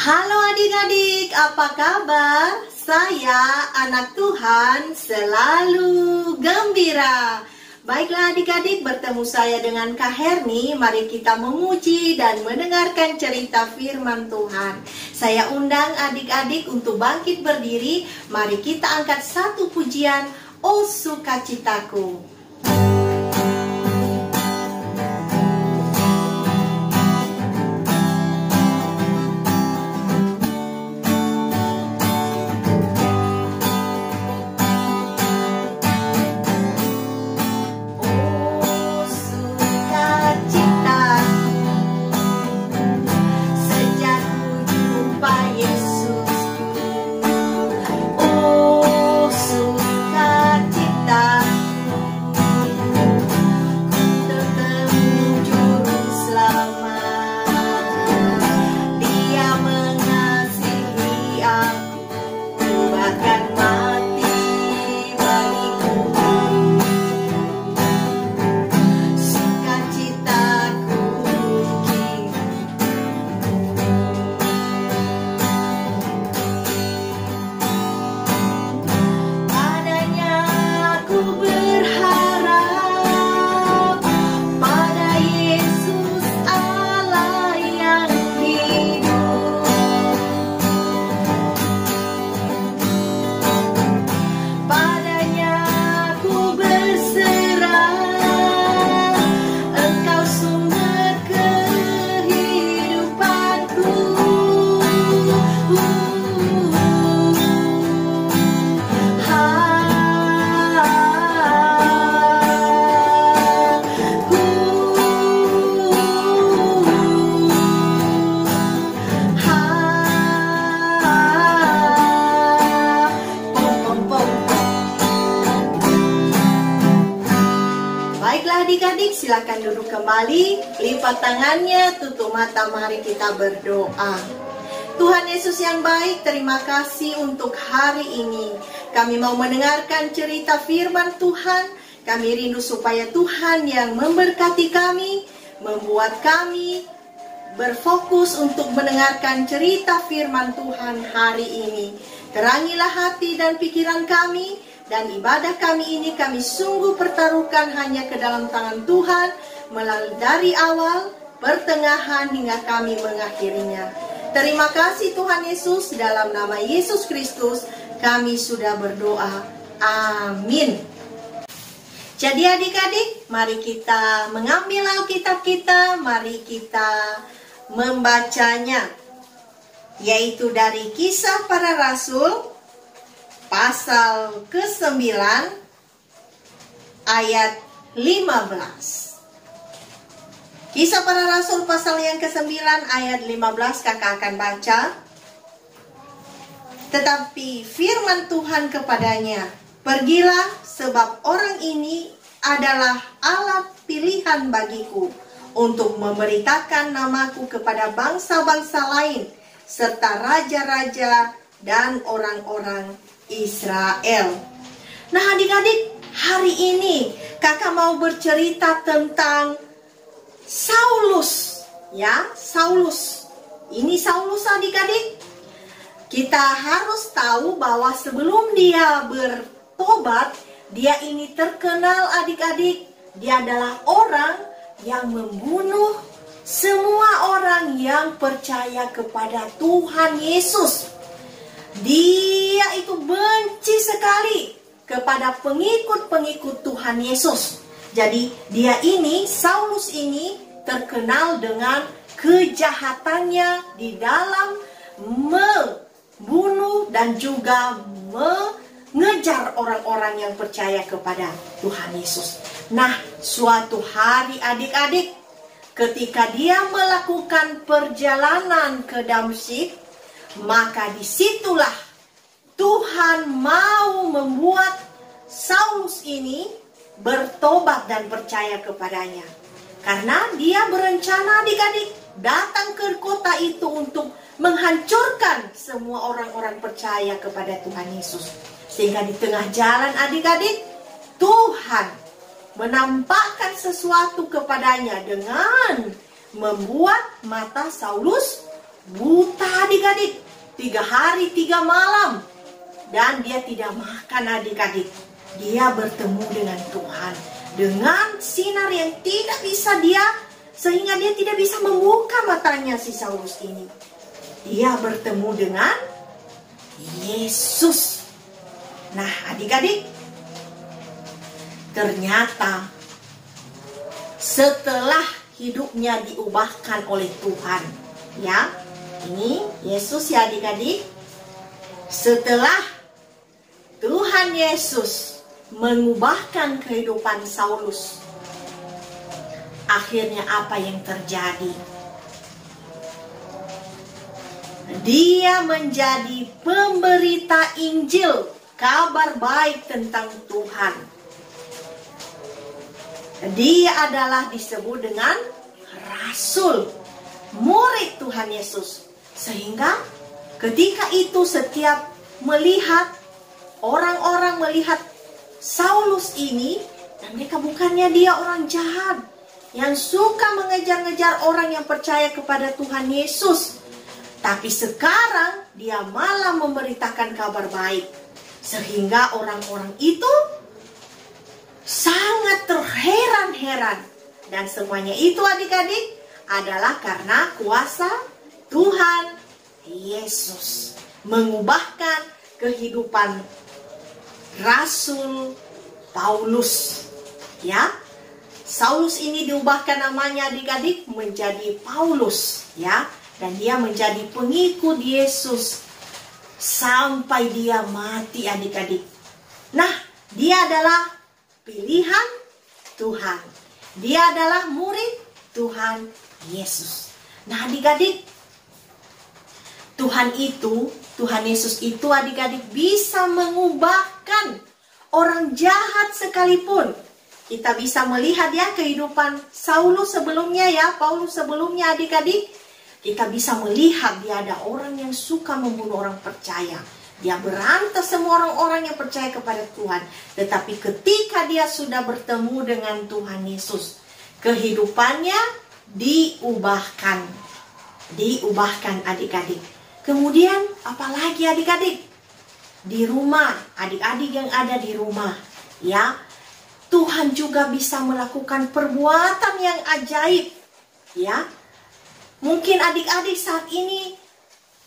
Halo adik-adik, apa kabar? Saya anak Tuhan selalu gembira. Baiklah adik-adik, bertemu saya dengan Kak Herni. Mari kita memuji dan mendengarkan cerita firman Tuhan. Saya undang adik-adik untuk bangkit berdiri. Mari kita angkat satu pujian, "Oh Sukacitaku." Adik-adik silakan duduk kembali, lipat tangannya, tutup mata, mari kita berdoa. Tuhan Yesus yang baik, terima kasih untuk hari ini. Kami mau mendengarkan cerita firman Tuhan. Kami rindu supaya Tuhan yang memberkati kami, membuat kami berfokus untuk mendengarkan cerita firman Tuhan hari ini. Terangilah hati dan pikiran kami, dan ibadah kami ini kami sungguh pertaruhkan hanya ke dalam tangan Tuhan, melalui dari awal, pertengahan, hingga kami mengakhirinya. Terima kasih Tuhan Yesus, dalam nama Yesus Kristus kami sudah berdoa. Amin. Jadi adik-adik, mari kita mengambil Alkitab kita, mari kita membacanya, yaitu dari Kisah Para Rasul pasal ke-9 ayat 15. Kisah Para Rasul pasal yang ke-9 ayat 15 kakak akan baca. Tetapi firman Tuhan kepadanya, "Pergilah, sebab orang ini adalah alat pilihan bagiku untuk memberitakan namaku kepada bangsa-bangsa lain serta raja-raja dan orang-orang Israel." Nah adik-adik, hari ini kakak mau bercerita tentang Saulus. Ya, Saulus. Ini Saulus adik-adik. Kita harus tahu bahwa sebelum dia bertobat, dia ini terkenal adik-adik. Dia adalah orang yang membunuh semua orang yang percaya kepada Tuhan Yesus. Dia itu benci sekali kepada pengikut-pengikut Tuhan Yesus. Jadi dia ini, Saulus ini terkenal dengan kejahatannya di dalam membunuh dan juga mengejar orang-orang yang percaya kepada Tuhan Yesus. Nah, suatu hari adik-adik, ketika dia melakukan perjalanan ke Damsyik, maka disitulah Tuhan mau membuat Saulus ini bertobat dan percaya kepadanya. Karena dia berencana adik-adik datang ke kota itu untuk menghancurkan semua orang-orang percaya kepada Tuhan Yesus. Sehingga di tengah jalan adik-adik, Tuhan menampakkan sesuatu kepadanya dengan membuat mata Saulus buta adik-adik, 3 hari 3 malam, dan dia tidak makan adik-adik. Dia bertemu dengan Tuhan dengan sinar yang tidak bisa sehingga dia tidak bisa membuka matanya si Saulus ini. Dia bertemu dengan Yesus. Nah adik-adik, ternyata setelah hidupnya diubahkan oleh Tuhan, ya, ini Yesus ya adik-adik. Setelah Tuhan Yesus mengubahkan kehidupan Saulus, akhirnya apa yang terjadi? Dia menjadi pemberita Injil, kabar baik tentang Tuhan. Dia adalah disebut dengan rasul, murid Tuhan Yesus. Sehingga ketika itu setiap melihat, orang-orang melihat Saulus ini, dan mereka bukannya dia orang jahat yang suka mengejar-ngejar orang yang percaya kepada Tuhan Yesus, tapi sekarang dia malah memberitakan kabar baik. Sehingga orang-orang itu sangat terheran-heran. Dan semuanya itu adik-adik adalah karena kuasa Tuhan Yesus mengubahkan kehidupan Rasul Paulus. Ya, Saulus ini diubahkan namanya adik-adik menjadi Paulus, ya, dan dia menjadi pengikut Yesus sampai dia mati adik-adik. Nah, dia adalah pilihan Tuhan. Dia adalah murid Tuhan Yesus. Nah adik-adik, Tuhan Yesus itu adik-adik bisa mengubahkan orang jahat sekalipun. Kita bisa melihat ya kehidupan Saulus sebelumnya ya, Paulus sebelumnya adik-adik. Kita bisa melihat dia ada orang yang suka membunuh orang percaya. Dia berantas semua orang-orang yang percaya kepada Tuhan. Tetapi ketika dia sudah bertemu dengan Tuhan Yesus, kehidupannya diubahkan. Diubahkan adik-adik. Kemudian apalagi adik-adik? Di rumah, adik-adik yang ada di rumah, ya, Tuhan juga bisa melakukan perbuatan yang ajaib, ya. Mungkin adik-adik saat ini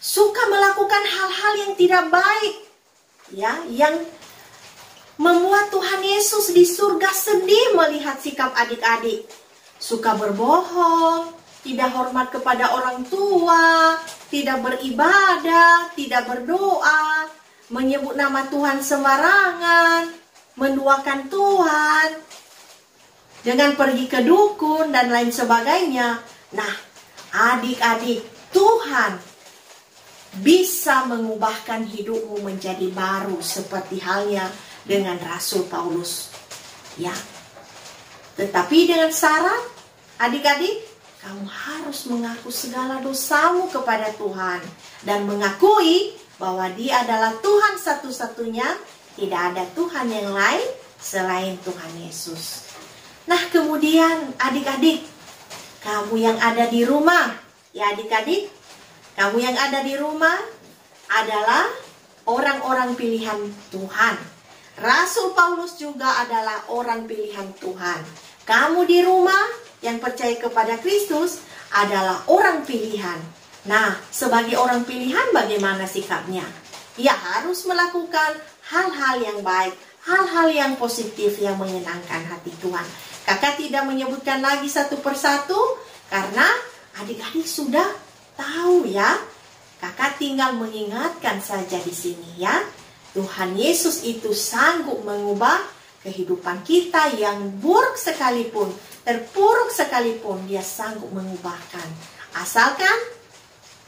suka melakukan hal-hal yang tidak baik, ya, yang membuat Tuhan Yesus di surga sedih melihat sikap adik-adik. Suka berbohong, tidak hormat kepada orang tua, tidak beribadah, tidak berdoa, menyebut nama Tuhan sembarangan, menduakan Tuhan, dengan pergi ke dukun dan lain sebagainya. Nah, adik-adik, Tuhan bisa mengubahkan hidupmu menjadi baru seperti halnya dengan Rasul Paulus. Ya. Tetapi dengan syarat, adik-adik, kamu harus mengaku segala dosamu kepada Tuhan dan mengakui bahwa Dia adalah Tuhan satu-satunya, tidak ada Tuhan yang lain selain Tuhan Yesus. Nah, kemudian adik-adik, kamu yang ada di rumah, ya adik-adik, kamu yang ada di rumah adalah orang-orang pilihan Tuhan. Rasul Paulus juga adalah orang pilihan Tuhan. Kamu di rumah yang percaya kepada Kristus adalah orang pilihan. Nah, sebagai orang pilihan bagaimana sikapnya? Ya harus melakukan hal-hal yang baik, hal-hal yang positif yang menyenangkan hati Tuhan. Kakak tidak menyebutkan lagi satu persatu karena adik-adik sudah tahu ya. Kakak tinggal mengingatkan saja di sini ya. Tuhan Yesus itu sanggup mengubah kehidupan kita yang buruk sekalipun, terpuruk sekalipun, Dia sanggup mengubahkan. Asalkan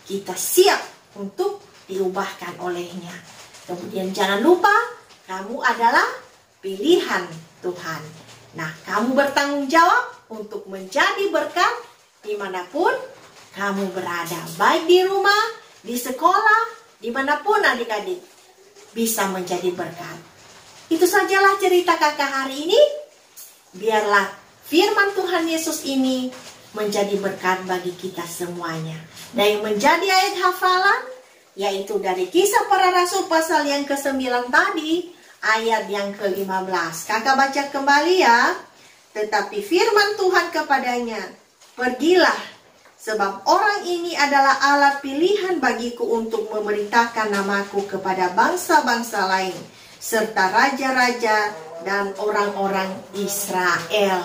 kita siap untuk diubahkan olehnya. Kemudian jangan lupa, kamu adalah pilihan Tuhan. Nah, kamu bertanggung jawab untuk menjadi berkat dimanapun kamu berada. Baik di rumah, di sekolah, dimanapun adik-adik bisa menjadi berkat. Itu sajalah cerita kakak hari ini. Biarlah firman Tuhan Yesus ini menjadi berkat bagi kita semuanya. Dan yang menjadi ayat hafalan, yaitu dari Kisah Para Rasul pasal yang ke-9 tadi, ayat yang ke-15. Kakak baca kembali ya. Tetapi firman Tuhan kepadanya, pergilah, sebab orang ini adalah alat pilihan bagiku untuk memberitakan namaku kepada bangsa-bangsa lain, serta raja-raja dan orang-orang Israel.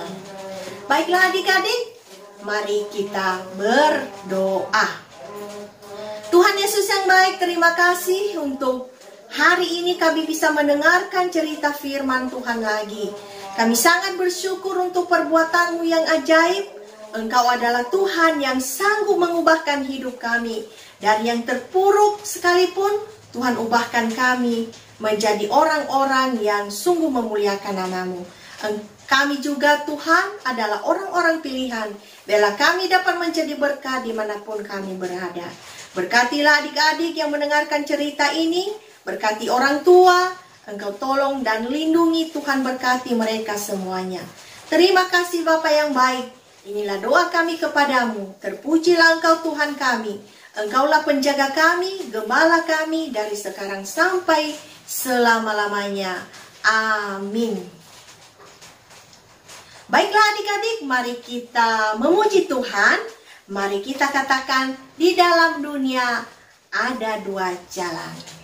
Baiklah adik-adik, mari kita berdoa. Tuhan Yesus yang baik, terima kasih untuk hari ini kami bisa mendengarkan cerita firman Tuhan lagi. Kami sangat bersyukur untuk perbuatan-Mu yang ajaib. Engkau adalah Tuhan yang sanggup mengubahkan hidup kami. Dari yang terpuruk sekalipun, Tuhan ubahkan kami menjadi orang-orang yang sungguh memuliakan nama-Mu. Kami juga Tuhan adalah orang-orang pilihan. Bila kami dapat menjadi berkat dimanapun kami berada. Berkatilah adik-adik yang mendengarkan cerita ini. Berkati orang tua. Engkau tolong dan lindungi, Tuhan berkati mereka semuanya. Terima kasih Bapa yang baik. Inilah doa kami kepadamu. Terpujilah Engkau Tuhan kami. Engkaulah penjaga kami, gembala kami dari sekarang sampai selama-lamanya. Amin. Baiklah adik-adik, mari kita memuji Tuhan. Mari kita katakan, di dalam dunia ada dua jalan.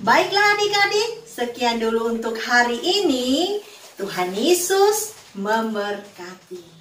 Baiklah adik-adik, sekian dulu untuk hari ini. Tuhan Yesus memberkati.